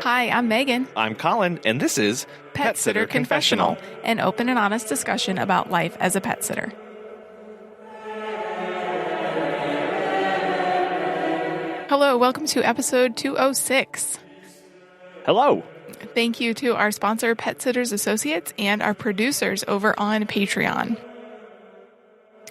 Hi, I'm Megan. I'm Colin, and this is Pet Sitter Confessional, an open and honest discussion about life as a pet sitter. Hello, welcome to episode 206. Hello. Thank you to our sponsor, Pet Sitters Associates, and our producers over on Patreon.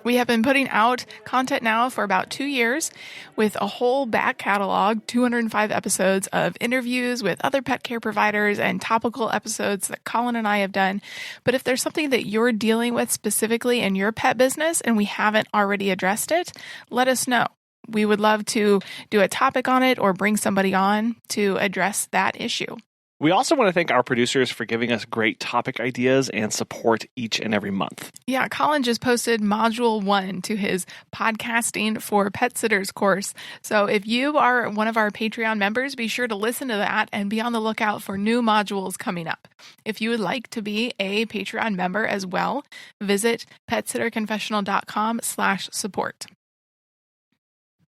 We have been putting out content now for about 2 years with a whole back catalog, 205 episodes of interviews with other pet care providers and topical episodes that Colin and I have done. But if there's something that you're dealing with specifically in your pet business and we haven't already addressed it, let us know. We would love to do a topic on it or bring somebody on to address that issue. We also want to thank our producers for giving us great topic ideas and support each and every month. Yeah, Colin just posted Module 1 to his Podcasting for Pet Sitters course. So if you are one of our Patreon members, be sure to listen to that and be on the lookout for new modules coming up. If you would like to be a Patreon member as well, visit petsitterconfessional.com/support.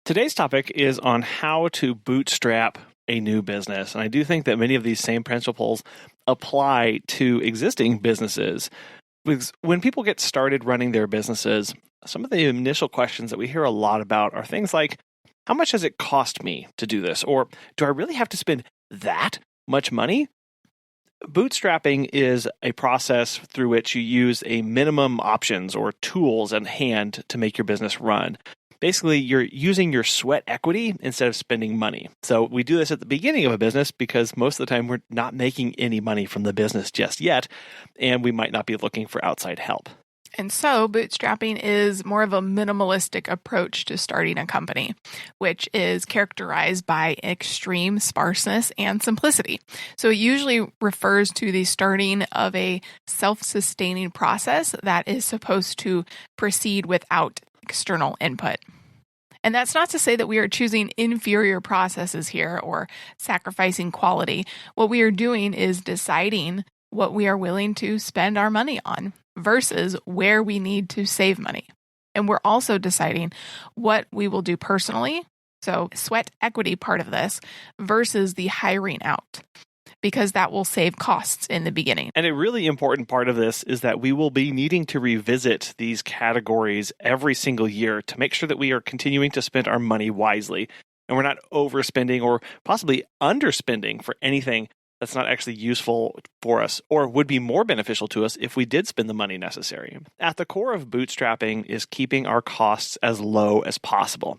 Today's topic is on how to bootstrap a new business. And I do think that many of these same principles apply to existing businesses. Because when people get started running their businesses, some of the initial questions that we hear a lot about are things like, how much does it cost me to do this? Or do I really have to spend that much money? Bootstrapping is a process through which you use a minimum options or tools at hand to make your business run. Basically, you're using your sweat equity instead of spending money. So we do this at the beginning of a business because most of the time we're not making any money from the business just yet, and we might not be looking for outside help. And so bootstrapping is more of a minimalistic approach to starting a company, which is characterized by extreme sparseness and simplicity. So it usually refers to the starting of a self-sustaining process that is supposed to proceed without external input. And that's not to say that we are choosing inferior processes here or sacrificing quality. What we are doing is deciding what we are willing to spend our money on versus where we need to save money. And we're also deciding what we will do personally, so sweat equity part of this, versus the hiring out, because that will save costs in the beginning. And a really important part of this is that we will be needing to revisit these categories every single year to make sure that we are continuing to spend our money wisely and we're not overspending or possibly underspending for anything that's not actually useful for us or would be more beneficial to us if we did spend the money necessary. At the core of bootstrapping is keeping our costs as low as possible.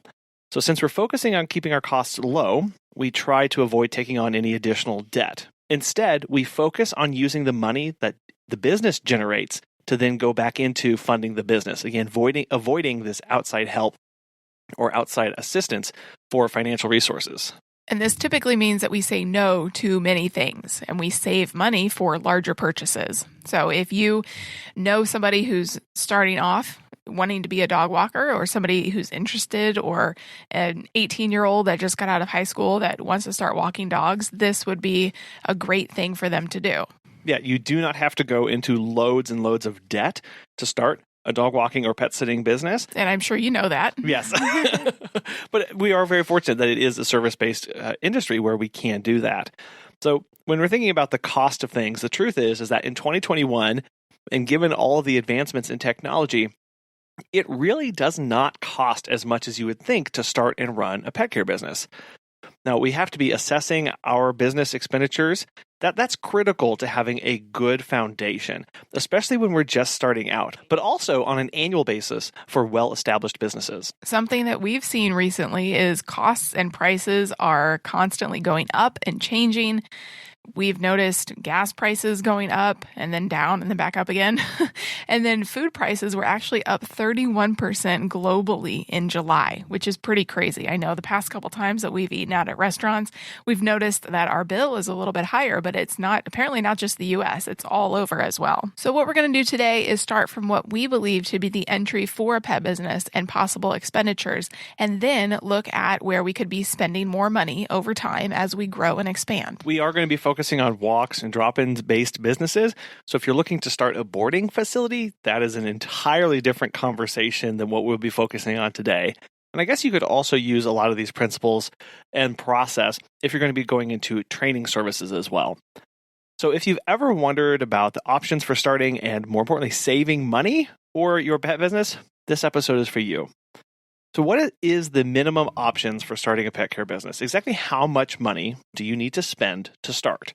So since we're focusing on keeping our costs low, we try to avoid taking on any additional debt. Instead, we focus on using the money that the business generates to then go back into funding the business. Again, avoiding this outside help or outside assistance for financial resources. And this typically means that we say no to many things and we save money for larger purchases. So if you know somebody who's starting off wanting to be a dog walker or somebody who's interested or an 18-year-old that just got out of high school that wants to start walking dogs, this would be a great thing for them to do. Yeah, you do not have to go into loads and loads of debt to start a dog walking or pet sitting business. And I'm sure you know that. Yes. But we are very fortunate that it is a service-based industry where we can do that. So when we're thinking about the cost of things, the truth is that in 2021, and given all of the advancements in technology, it really does not cost as much as you would think to start and run a pet care business. Now, we have to be assessing our business expenditures. That's critical to having a good foundation, especially when we're just starting out, but also on an annual basis for well-established businesses. Something that we've seen recently is costs and prices are constantly going up and changing. We've noticed gas prices going up and then down and then back up again. And then food prices were actually up 31% globally in July, which is pretty crazy. I know the past couple times that we've eaten out at restaurants, we've noticed that our bill is a little bit higher, but it's apparently not just the US, it's all over as well. So what we're going to do today is start from what we believe to be the entry for a pet business and possible expenditures, and then look at where we could be spending more money over time as we grow and expand. We are going to be focusing on walks and drop-ins based businesses. So if you're looking to start a boarding facility, that is an entirely different conversation than what we'll be focusing on today. And I guess you could also use a lot of these principles and process if you're going to be going into training services as well. So if you've ever wondered about the options for starting and, more importantly, saving money for your pet business, this episode is for you. So what is the minimum options for starting a pet care business? Exactly how much money do you need to spend to start?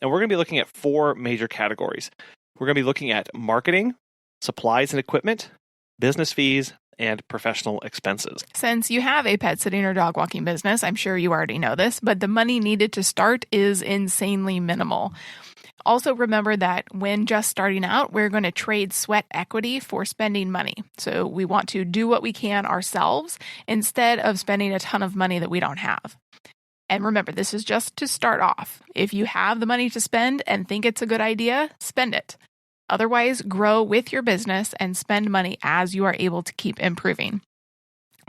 And we're going to be looking at 4 major categories. We're going to be looking at marketing, supplies and equipment, business fees, and professional expenses. Since you have a pet sitting or dog walking business, I'm sure you already know this, but the money needed to start is insanely minimal. Also, remember that when just starting out, we're going to trade sweat equity for spending money. So we want to do what we can ourselves instead of spending a ton of money that we don't have. And remember, this is just to start off. If you have the money to spend and think it's a good idea, spend it. Otherwise, grow with your business and spend money as you are able to keep improving.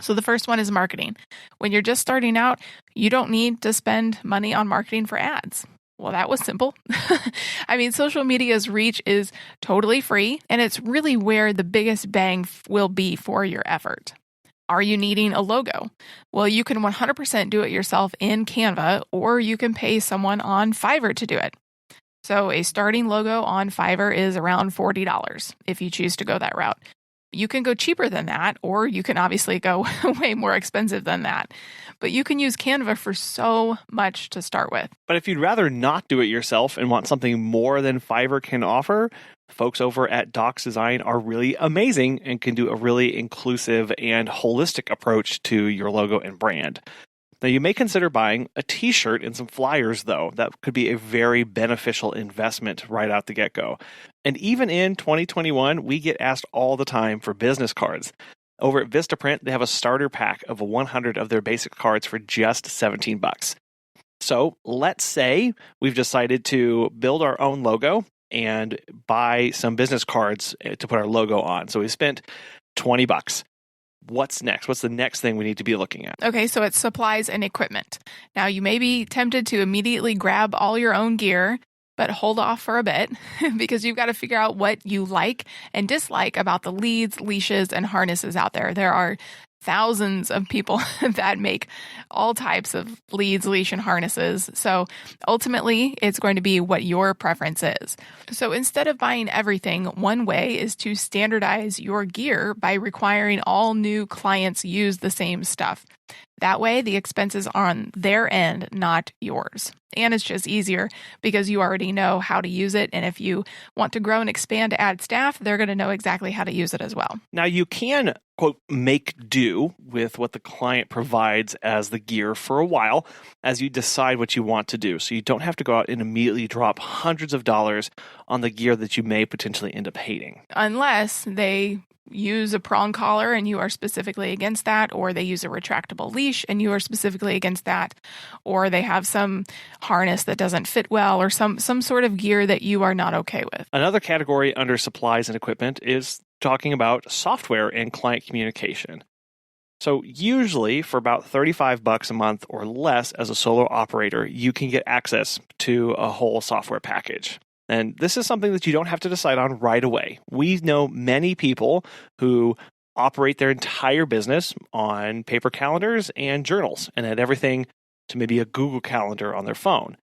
So the first one is marketing. When you're just starting out, you don't need to spend money on marketing for ads. Well, that was simple. I mean, social media's reach is totally free, and it's really where the biggest bang will be for your effort. Are you needing a logo? Well, you can 100% do it yourself in Canva, or you can pay someone on Fiverr to do it. So a starting logo on Fiverr is around $40 if you choose to go that route. You can go cheaper than that, or you can obviously go way more expensive than that. But you can use Canva for so much to start with. But if you'd rather not do it yourself and want something more than Fiverr can offer, folks over at Docs Design are really amazing and can do a really inclusive and holistic approach to your logo and brand. Now, you may consider buying a t-shirt and some flyers, though. That could be a very beneficial investment right out the get-go. And even in 2021, we get asked all the time for business cards. Over at Vistaprint, they have a starter pack of 100 of their basic cards for just $17. So let's say we've decided to build our own logo and buy some business cards to put our logo on. So we spent $20. What's next? What's the next thing we need to be looking at? Okay, so it's supplies and equipment. Now, you may be tempted to immediately grab all your own gear, but hold off for a bit because you've got to figure out what you like and dislike about the leads, leashes, and harnesses out there. There are thousands of people that make all types of leads, leash, and harnesses. So ultimately, it's going to be what your preference is. So instead of buying everything, one way is to standardize your gear by requiring all new clients use the same stuff. That way, the expenses are on their end, not yours. And it's just easier because you already know how to use it. And if you want to grow and expand to add staff, they're going to know exactly how to use it as well. Now, you can, quote, make do with what the client provides as the gear for a while as you decide what you want to do. So you don't have to go out and immediately drop hundreds of dollars on the gear that you may potentially end up hating. Unless they use a prong collar and you are specifically against that, or they use a retractable leash and you are specifically against that, or they have some harness that doesn't fit well, or some sort of gear that you are not okay with. Another category under supplies and equipment is talking about software and client communication. So usually for about $35 a month or less as a solo operator, you can get access to a whole software package. And this is something that you don't have to decide on right away. We know many people who operate their entire business on paper calendars and journals and add everything to maybe a Google Calendar on their phone.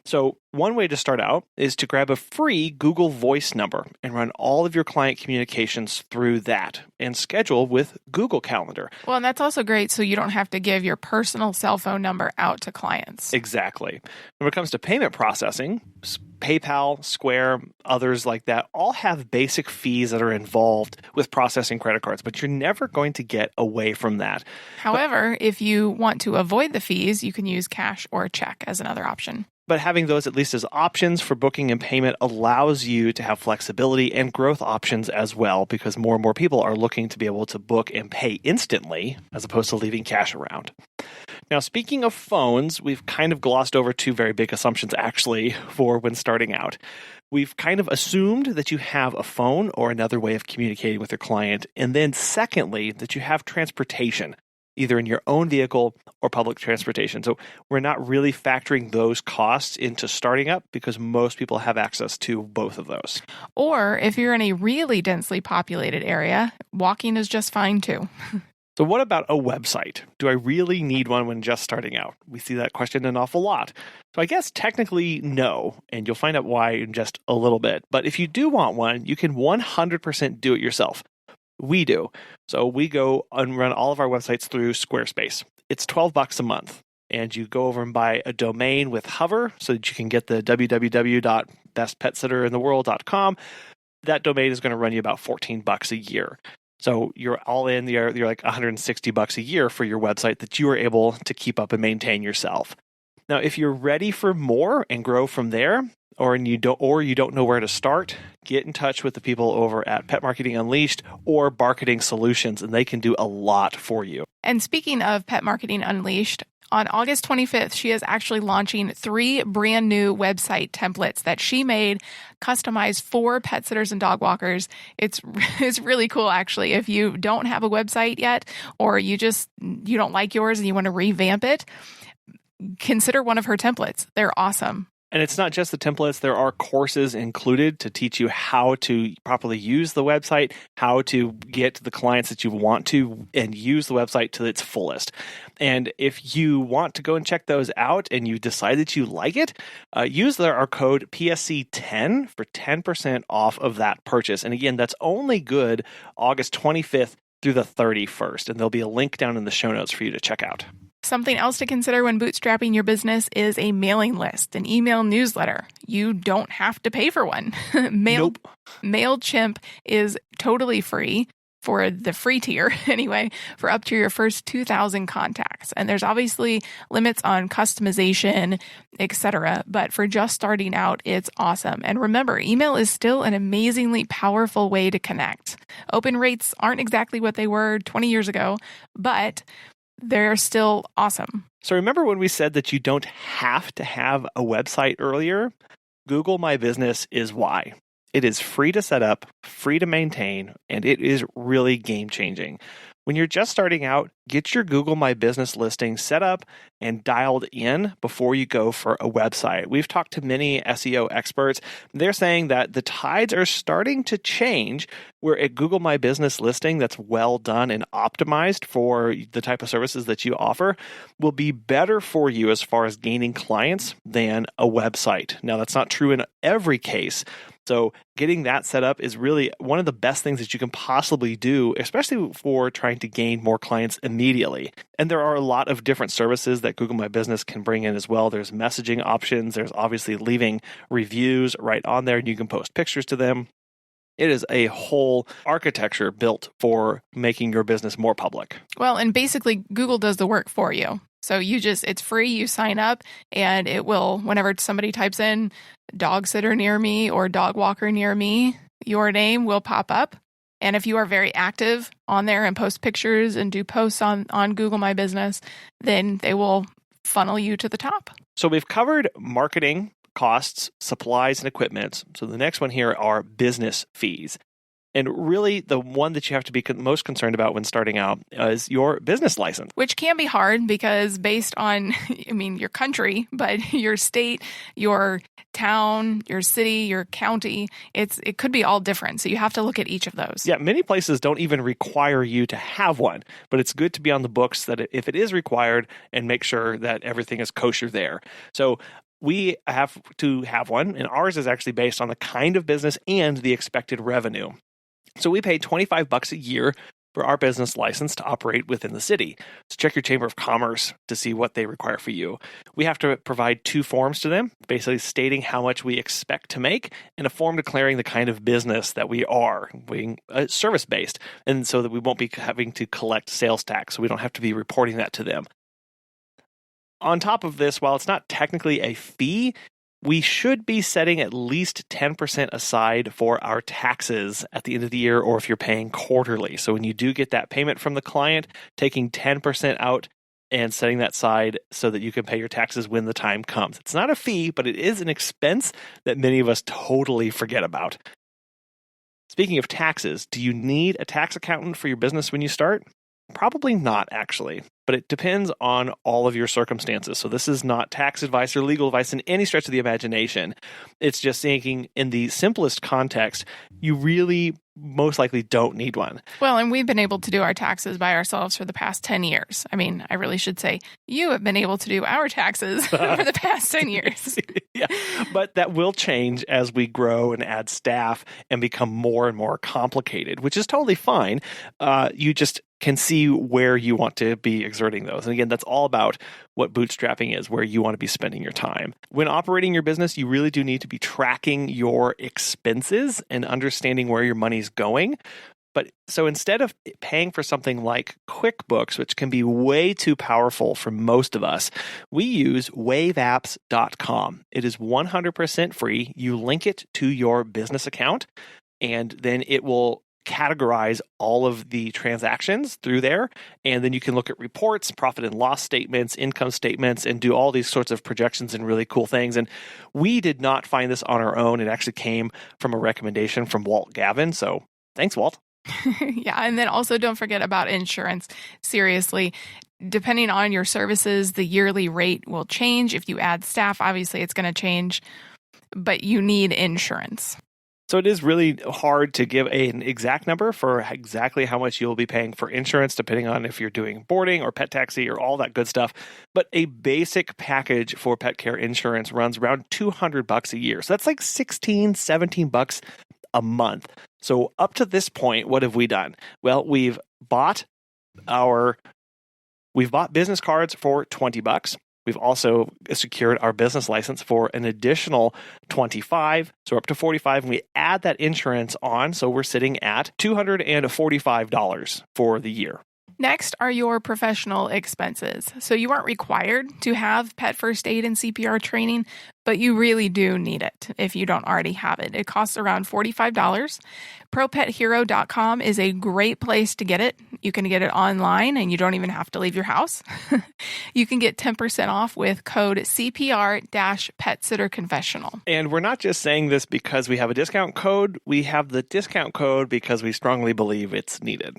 So one way to start out is to grab a free Google Voice number and run all of your client communications through that and schedule with Google Calendar. Well, and that's also great so you don't have to give your personal cell phone number out to clients. Exactly. When it comes to payment processing, PayPal, Square, others like that all have basic fees that are involved with processing credit cards, but you're never going to get away from that. However, if you want to avoid the fees, you can use cash or check as another option. But having those at least as options for booking and payment allows you to have flexibility and growth options as well, because more and more people are looking to be able to book and pay instantly as opposed to leaving cash around. Now, speaking of phones, we've kind of glossed over 2 very big assumptions actually for when starting out. We've kind of assumed that you have a phone or another way of communicating with your client. And then secondly, that you have transportation, either in your own vehicle or public transportation. So we're not really factoring those costs into starting up because most people have access to both of those. Or if you're in a really densely populated area, walking is just fine too. So what about a website? Do I really need one when just starting out? We see that question an awful lot. So I guess technically no, and you'll find out why in just a little bit. But if you do want one, you can 100% do it yourself. We do. So we go and run all of our websites through Squarespace. It's $12 a month. And you go over and buy a domain with Hover so that you can get the www.bestpetsitterintheworld.com. That domain is going to run you about $14 a year. So you're all in, you're like $160 a year for your website that you are able to keep up and maintain yourself. Now, if you're ready for more and grow from there, or you don't know where to start, get in touch with the people over at Pet Marketing Unleashed or Marketing Solutions, and they can do a lot for you. And speaking of Pet Marketing Unleashed, on August 25th, she is actually launching 3 brand new website templates that she made, customized for pet sitters and dog walkers. It's really cool, actually. If you don't have a website yet, or you don't like yours and you want to revamp it, consider one of her templates. They're awesome. And it's not just the templates. There are courses included to teach you how to properly use the website, how to get the clients that you want to, and use the website to its fullest. And if you want to go and check those out and you decide that you like it, use our code PSC10 for 10% off of that purchase. And again, that's only good August 25th through the 31st. And there'll be a link down in the show notes for you to check out. Something else to consider when bootstrapping your business is a mailing list, an email newsletter. You don't have to pay for one. Nope. MailChimp is totally free for the free tier anyway, for up to your first 2,000 contacts. And there's obviously limits on customization, etc. But for just starting out, it's awesome. And remember, email is still an amazingly powerful way to connect. Open rates aren't exactly what they were 20 years ago, but they're still awesome. So remember when we said that you don't have to have a website earlier? Google My Business is why. It is free to set up, free to maintain, and it is really game-changing. When you're just starting out, get your Google My Business listing set up and dialed in before you go for a website. We've talked to many SEO experts. They're saying that the tides are starting to change where a Google My Business listing that's well done and optimized for the type of services that you offer will be better for you as far as gaining clients than a website. Now, that's not true in every case. So getting that set up is really one of the best things that you can possibly do, especially for trying to gain more clients immediately. And there are a lot of different services that Google My Business can bring in as well. There's messaging options. There's obviously leaving reviews right on there, and you can post pictures to them. It is a whole architecture built for making your business more public. Well, and basically Google does the work for you. So it's free, you sign up, and it will, whenever somebody types in dog sitter near me or dog walker near me, your name will pop up. And if you are very active on there and post pictures and do posts on Google My Business, then they will funnel you to the top. So we've covered marketing, costs, supplies, and equipment. So the next one here are business fees. And really, the one that you have to be most concerned about when starting out is your business license. Which can be hard because based on, your country, but your state, your town, your city, your county, it could be all different. So you have to look at each of those. Yeah, many places don't even require you to have one, but it's good to be on the books that if it is required and make sure that everything is kosher there. So we have to have one, and ours is actually based on the kind of business and the expected revenue. So we pay $25 a year for our business license to operate within the city. So check your Chamber of Commerce to see what they require for you. We have to provide 2 forms to them, basically stating how much we expect to make, and a form declaring the kind of business that we are, being service-based, and so that we won't be having to collect sales tax, so we don't have to be reporting that to them. On top of this, while it's not technically a fee, we should be setting at least 10% aside for our taxes at the end of the year, or if you're paying quarterly. So when you do get that payment from the client, taking 10% out and setting that aside so that you can pay your taxes when the time comes. It's not a fee, but it is an expense that many of us totally forget about. Speaking of taxes, do you need a tax accountant for your business when you start? Probably not, actually, but it depends on all of your circumstances. So this is not tax advice or legal advice in any stretch of the imagination. It's just thinking in the simplest context, you really most likely don't need one. Well, and we've been able to do our taxes by ourselves for the past 10 years. I mean, I really should say you have been able to do our taxes for the past 10 years. Yeah, but that will change as we grow and add staff and become more and more complicated, which is totally fine. You just can see where you want to be exerting those. And again, that's all about what bootstrapping is, where you want to be spending your time. When operating your business, you really do need to be tracking your expenses and understanding where your money's going. But so instead of paying for something like QuickBooks, which can be way too powerful for most of us, we use waveapps.com. It is 100% free. You link it to your business account, and then it will categorize all of the transactions through there. And then you can look at reports, profit and loss statements, income statements, and do all these sorts of projections and really cool things. And we did not find this on our own. It actually came from a recommendation from Walt Gavin. So thanks, Walt. Yeah. And then also don't forget about insurance. Seriously, depending on your services, the yearly rate will change. If you add staff, obviously it's going to change, but you need insurance. So it is really hard to give an exact number for exactly how much you'll be paying for insurance, depending on if you're doing boarding or pet taxi or all that good stuff. But a basic package for pet care insurance runs around $200 a year. So that's like $16, $17 a month. So up to this point, what have we done? Well, we've bought business cards for $20. We've also secured our business license for an additional $25, so we're up to $45, and we add that insurance on, so we're sitting at $245 for the year. Next are your professional expenses. So you aren't required to have pet first aid and CPR training, but you really do need it if you don't already have it. It costs around $45. ProPetHero.com is a great place to get it. You can get it online and you don't even have to leave your house. You can get 10% off with code CPR-PetSitterConfessional. And we're not just saying this because we have a discount code. We have the discount code because we strongly believe it's needed.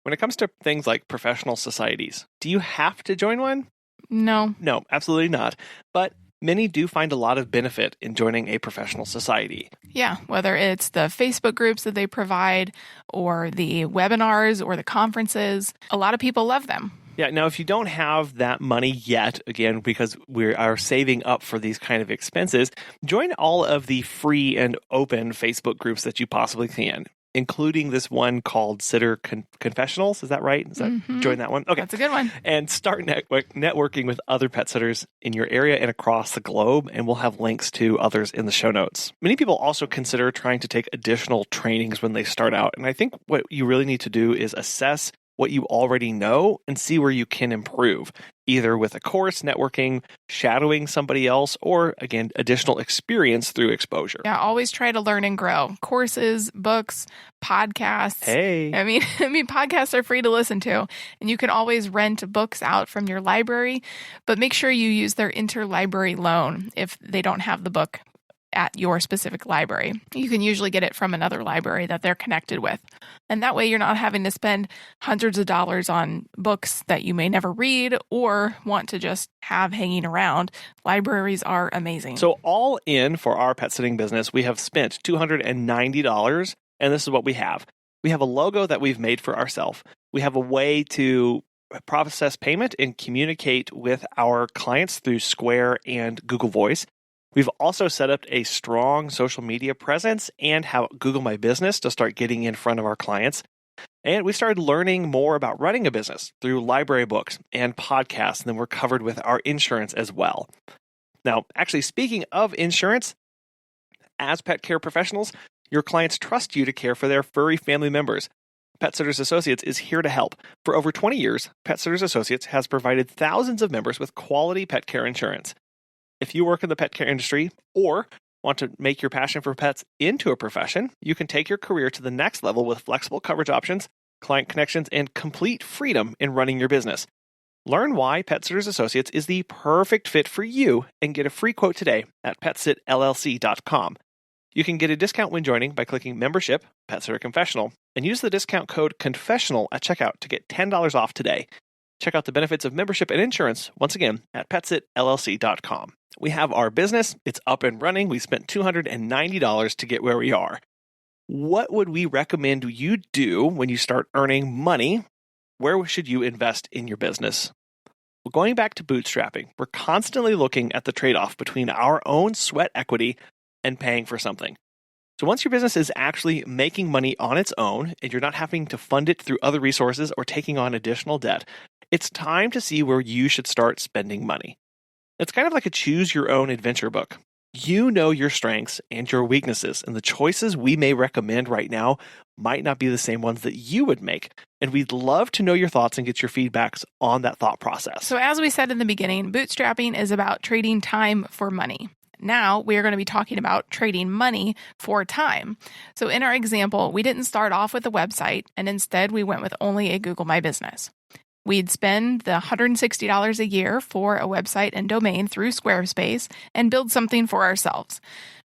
When it comes to things like professional societies, do you have to join one? No. No, absolutely not. But many do find a lot of benefit in joining a professional society. Yeah, whether it's the Facebook groups that they provide or the webinars or the conferences, a lot of people love them. Yeah, now if you don't have that money yet, again, because we are saving up for these kind of expenses, join all of the free and open Facebook groups that you possibly can, including this one called Sitter Confessionals. Is that right? Join that one? Okay. That's a good one. And start networking with other pet sitters in your area and across the globe, and we'll have links to others in the show notes. Many people also consider trying to take additional trainings when they start out, and I think what you really need to do is assess what you already know and see where you can improve, either with a course, networking, shadowing somebody else, or again, additional experience through exposure. Yeah, always try to learn and grow. Courses, books, podcasts. Hey. I mean, podcasts are free to listen to, and you can always rent books out from your library, but make sure you use their interlibrary loan if they don't have the book at your specific library. You can usually get it from another library that they're connected with. And that way you're not having to spend hundreds of dollars on books that you may never read or want to just have hanging around. Libraries are amazing. So all in for our pet sitting business, we have spent $290, and this is what we have. We have a logo that we've made for ourselves. We have a way to process payment and communicate with our clients through Square and Google Voice. We've also set up a strong social media presence and have Google My Business to start getting in front of our clients. And we started learning more about running a business through library books and podcasts, and then we're covered with our insurance as well. Now, actually, speaking of insurance, as pet care professionals, your clients trust you to care for their furry family members. Pet Sitters Associates is here to help. For over 20 years, Pet Sitters Associates has provided thousands of members with quality pet care insurance. If you work in the pet care industry or want to make your passion for pets into a profession, you can take your career to the next level with flexible coverage options, client connections, and complete freedom in running your business. Learn why Pet Sitters Associates is the perfect fit for you and get a free quote today at petsitllc.com. You can get a discount when joining by clicking Membership, Pet Sitter Confessional, and use the discount code CONFESSIONAL at checkout to get $10 off today. Check out the benefits of membership and insurance, once again, at PetsitLLC.com. We have our business. It's up and running. We spent $290 to get where we are. What would we recommend you do when you start earning money? Where should you invest in your business? Well, going back to bootstrapping, we're constantly looking at the trade-off between our own sweat equity and paying for something. So once your business is actually making money on its own and you're not having to fund it through other resources or taking on additional debt, it's time to see where you should start spending money. It's kind of like a choose your own adventure book. You know your strengths and your weaknesses, and the choices we may recommend right now might not be the same ones that you would make. And we'd love to know your thoughts and get your feedbacks on that thought process. So as we said in the beginning, bootstrapping is about trading time for money. Now we are going to be talking about trading money for time. So in our example, we didn't start off with a website, and instead we went with only a Google My Business. We'd spend the $160 a year for a website and domain through Squarespace and build something for ourselves.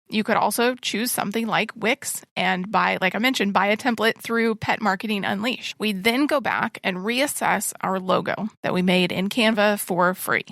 You could also choose something like Wix and buy a template through Pet Marketing Unleashed. We'd then go back and reassess our logo that we made in Canva for free.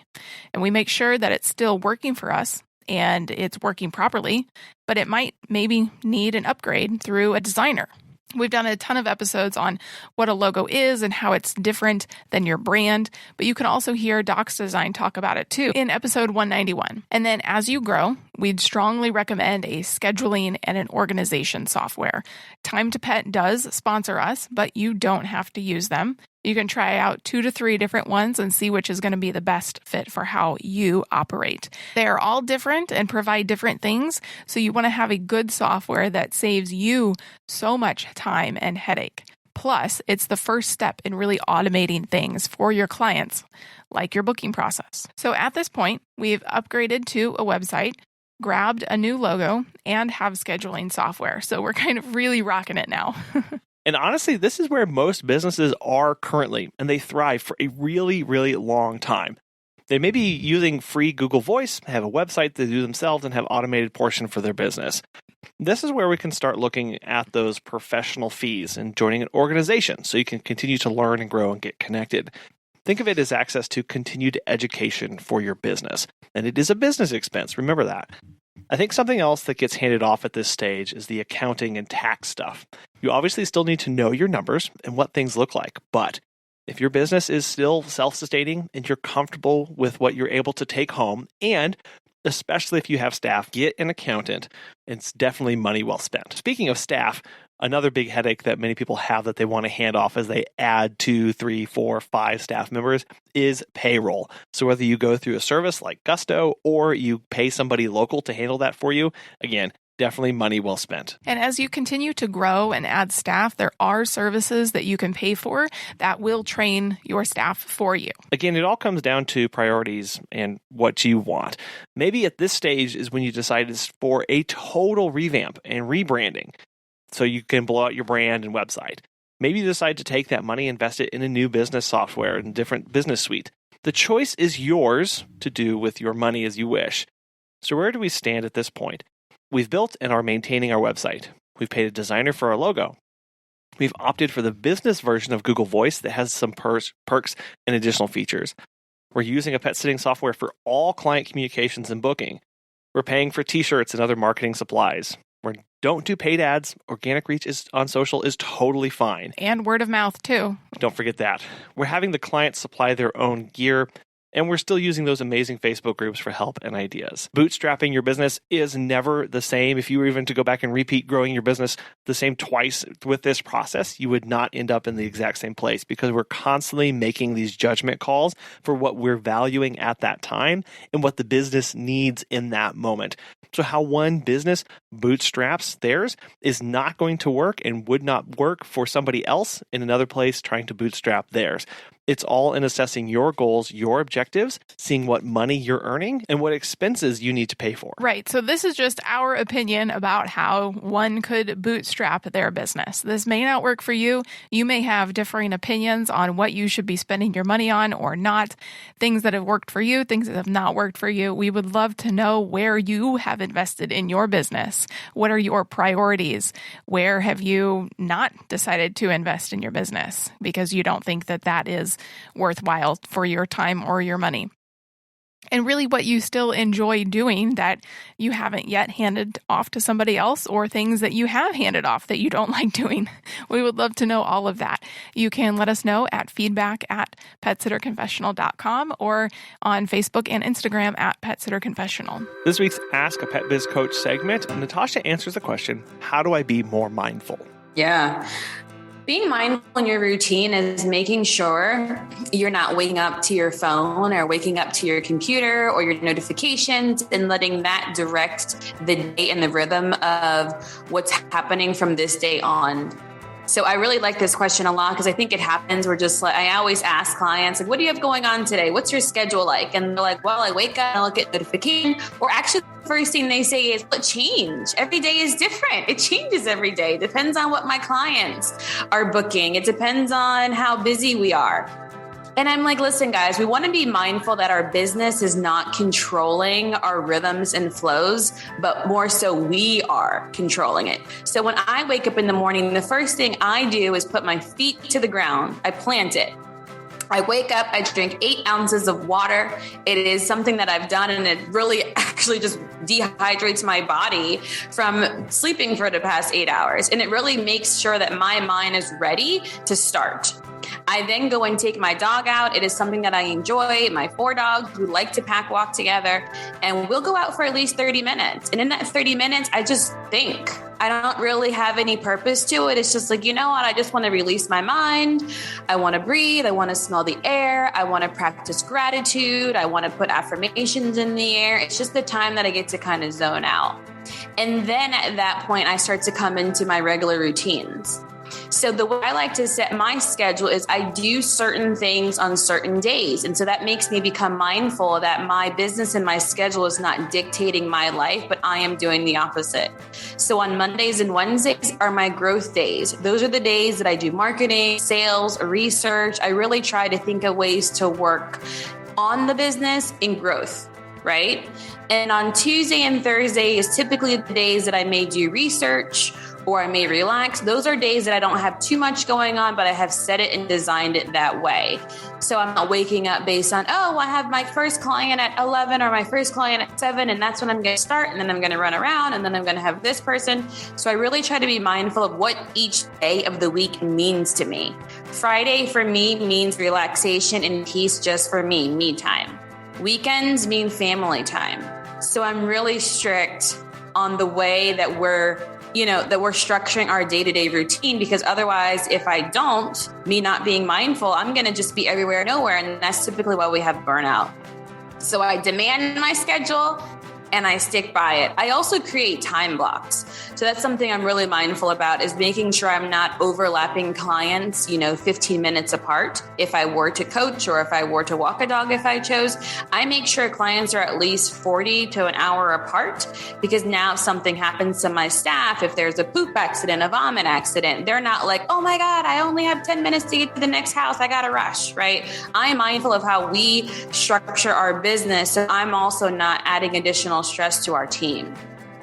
And we make sure that it's still working for us and it's working properly, but it might maybe need an upgrade through a designer. We've done a ton of episodes on what a logo is and how it's different than your brand, but you can also hear Doc's Design talk about it too in episode 191. And then as you grow, we'd strongly recommend a scheduling and an organization software. Time to Pet does sponsor us, but you don't have to use them. You can try out 2 to 3 different ones and see which is going to be the best fit for how you operate. They are all different and provide different things, so you want to have a good software that saves you so much time and headache. Plus, it's the first step in really automating things for your clients, like your booking process. So at this point, we've upgraded to a website, grabbed a new logo, and have scheduling software. So we're kind of really rocking it now. And honestly, this is where most businesses are currently, and they thrive for a really, really long time. They may be using free Google Voice, have a website they do themselves, and have automated portion for their business. This is where we can start looking at those professional fees and joining an organization so you can continue to learn and grow and get connected. Think of it as access to continued education for your business. And it is a business expense, remember that. I think something else that gets handed off at this stage is the accounting and tax stuff. You obviously still need to know your numbers and what things look like, but if your business is still self-sustaining and you're comfortable with what you're able to take home, and especially if you have staff, get an accountant. It's definitely money well spent. Speaking of staff, another big headache that many people have that they want to hand off as they add 2, 3, 4, 5 staff members is payroll. So whether you go through a service like Gusto or you pay somebody local to handle that for you, again, definitely money well spent. And as you continue to grow and add staff, there are services that you can pay for that will train your staff for you. Again, it all comes down to priorities and what you want. Maybe at this stage is when you decide it's for a total revamp and rebranding, so you can blow out your brand and website. Maybe you decide to take that money, invest it in a new business software and different business suite. The choice is yours to do with your money as you wish. So where do we stand at this point? We've built and are maintaining our website. We've paid a designer for our logo. We've opted for the business version of Google Voice that has some perks and additional features. We're using a pet sitting software for all client communications and booking. We're paying for t-shirts and other marketing supplies. We don't do paid ads. Organic reach on social is totally fine. And word of mouth too. Don't forget that. We're having the clients supply their own gear, and we're still using those amazing Facebook groups for help and ideas. Bootstrapping your business is never the same. If you were even to go back and repeat growing your business the same twice with this process, you would not end up in the exact same place because we're constantly making these judgment calls for what we're valuing at that time and what the business needs in that moment. So how one business bootstraps theirs is not going to work and would not work for somebody else in another place trying to bootstrap theirs. It's all in assessing your goals, your objectives, seeing what money you're earning, and what expenses you need to pay for. Right. So this is just our opinion about how one could bootstrap their business. This may not work for you. You may have differing opinions on what you should be spending your money on or not. Things that have worked for you, things that have not worked for you. We would love to know where you have invested in your business. What are your priorities? Where have you not decided to invest in your business because you don't think that that is worthwhile for your time or your money? And really what you still enjoy doing that you haven't yet handed off to somebody else, or things that you have handed off that you don't like doing. We would love to know all of that. You can let us know at feedback@petsitterconfessional.com or on Facebook and Instagram at PetSitterConfessional. This week's Ask a Pet Biz Coach segment, Natasha answers the question, how do I be more mindful? Yeah. Being mindful in your routine is making sure you're not waking up to your phone or waking up to your computer or your notifications and letting that direct the day and the rhythm of what's happening from this day on. So I really like this question a lot because I think it happens. We're just like, I always ask clients, like, what do you have going on today? What's your schedule like? And they're like, well, I wake up and I'll get notification. Or actually, the first thing they say is, what change? Every day is different. It changes every day. It depends on what my clients are booking. It depends on how busy we are. And I'm like, listen, guys, we want to be mindful that our business is not controlling our rhythms and flows, but more so we are controlling it. So when I wake up in the morning, the first thing I do is put my feet to the ground. I plant it. I wake up, I drink 8 ounces of water. It is something that I've done, and it really actually just dehydrates my body from sleeping for the past 8 hours. And it really makes sure that my mind is ready to start. I then go and take my dog out. It is something that I enjoy. My 4 dogs, we like to pack walk together, and we'll go out for at least 30 minutes. And in that 30 minutes, I just think. I don't really have any purpose to it. It's just like, you know what? I just want to release my mind. I want to breathe. I want to smell the air. I want to practice gratitude. I want to put affirmations in the air. It's just the time that I get to kind of zone out. And then at that point, I start to come into my regular routines. So the way I like to set my schedule is I do certain things on certain days. And so that makes me become mindful that my business and my schedule is not dictating my life, but I am doing the opposite. So on Mondays and Wednesdays are my growth days. Those are the days that I do marketing, sales, research. I really try to think of ways to work on the business in growth, right? And on Tuesday and Thursday is typically the days that I may do research or I may relax. Those are days that I don't have too much going on, but I have set it and designed it that way. So I'm not waking up based on, I have my first client at 11 or my first client at 7, and that's when I'm going to start, and then I'm going to run around, and then I'm going to have this person. So I really try to be mindful of what each day of the week means to me. Friday for me means relaxation and peace just for me time. Weekends mean family time. So I'm really strict on the way that we're structuring our day-to-day routine, because otherwise, if I don't, me not being mindful, I'm going to just be everywhere, nowhere. And that's typically why we have burnout. So I demand my schedule and I stick by it. I also create time blocks. So that's something I'm really mindful about, is making sure I'm not overlapping clients, 15 minutes apart. If I were to coach or if I were to walk a dog, if I chose, I make sure clients are at least 40 to an hour apart, because now if something happens to my staff, if there's a poop accident, a vomit accident, they're not like, oh my God, I only have 10 minutes to get to the next house. I got to rush, right? I'm mindful of how we structure our business. So I'm also not adding additional stress to our team.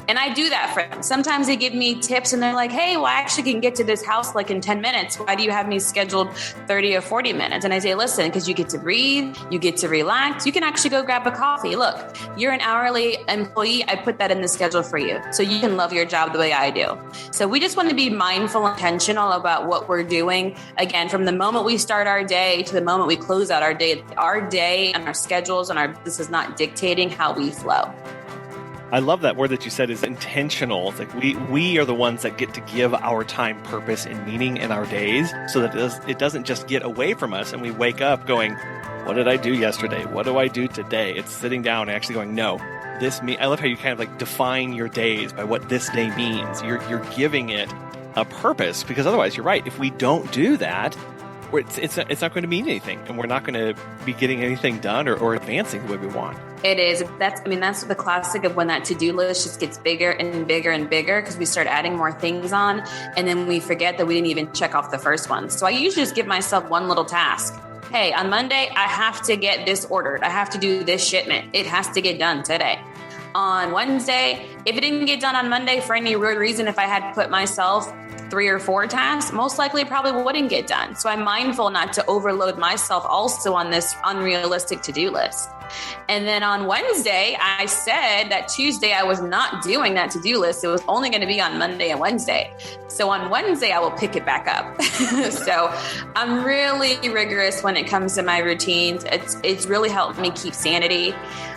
And I do that for them. Sometimes they give me tips and they're like, hey, well, I actually can get to this house like in 10 minutes. Why do you have me scheduled 30 or 40 minutes? And I say, listen, because you get to breathe, you get to relax. You can actually go grab a coffee. Look, you're an hourly employee. I put that in the schedule for you so you can love your job the way I do. So we just want to be mindful and intentional about what we're doing. Again, from the moment we start our day to the moment we close out our day and our schedules and our business is not dictating how we flow. I love that word that you said is intentional. It's like we are the ones that get to give our time purpose and meaning in our days, so that it doesn't just get away from us and we wake up going, what did I do yesterday? What do I do today? It's sitting down and actually going, no, I love how you kind of like define your days by what this day means. You're giving it a purpose, because otherwise, you're right. If we don't do that, it's not going to mean anything, and we're not going to be getting anything done or advancing the way we want. It is. That's the classic of when that to-do list just gets bigger and bigger and bigger because we start adding more things on, and then we forget that we didn't even check off the first one. So I usually just give myself one little task. Hey, on Monday, I have to get this ordered. I have to do this shipment. It has to get done today. On Wednesday, if it didn't get done on Monday for any weird reason, if I had put myself 3 or 4 tasks, most likely it probably wouldn't get done. So I'm mindful not to overload myself also on this unrealistic to-do list. And then on Wednesday, I said that Tuesday I was not doing that to-do list. It was only going to be on Monday and Wednesday. So on Wednesday, I will pick it back up. So I'm really rigorous when it comes to my routines. It's really helped me keep sanity.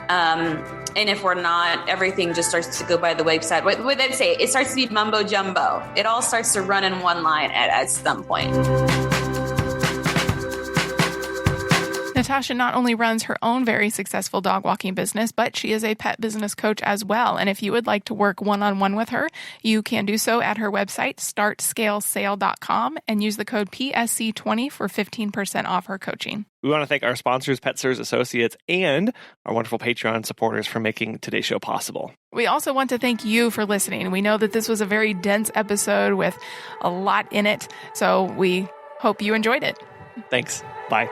And if we're not, everything just starts to go by the wayside. What would I say? It starts to be mumbo jumbo. It all starts to run in one line at some point. Natasha not only runs her own very successful dog walking business, but she is a pet business coach as well. And if you would like to work one-on-one with her, you can do so at her website, startscalesale.com, and use the code PSC20 for 15% off her coaching. We want to thank our sponsors, PetSers Associates, and our wonderful Patreon supporters for making today's show possible. We also want to thank you for listening. We know that this was a very dense episode with a lot in it, so we hope you enjoyed it. Thanks. Bye.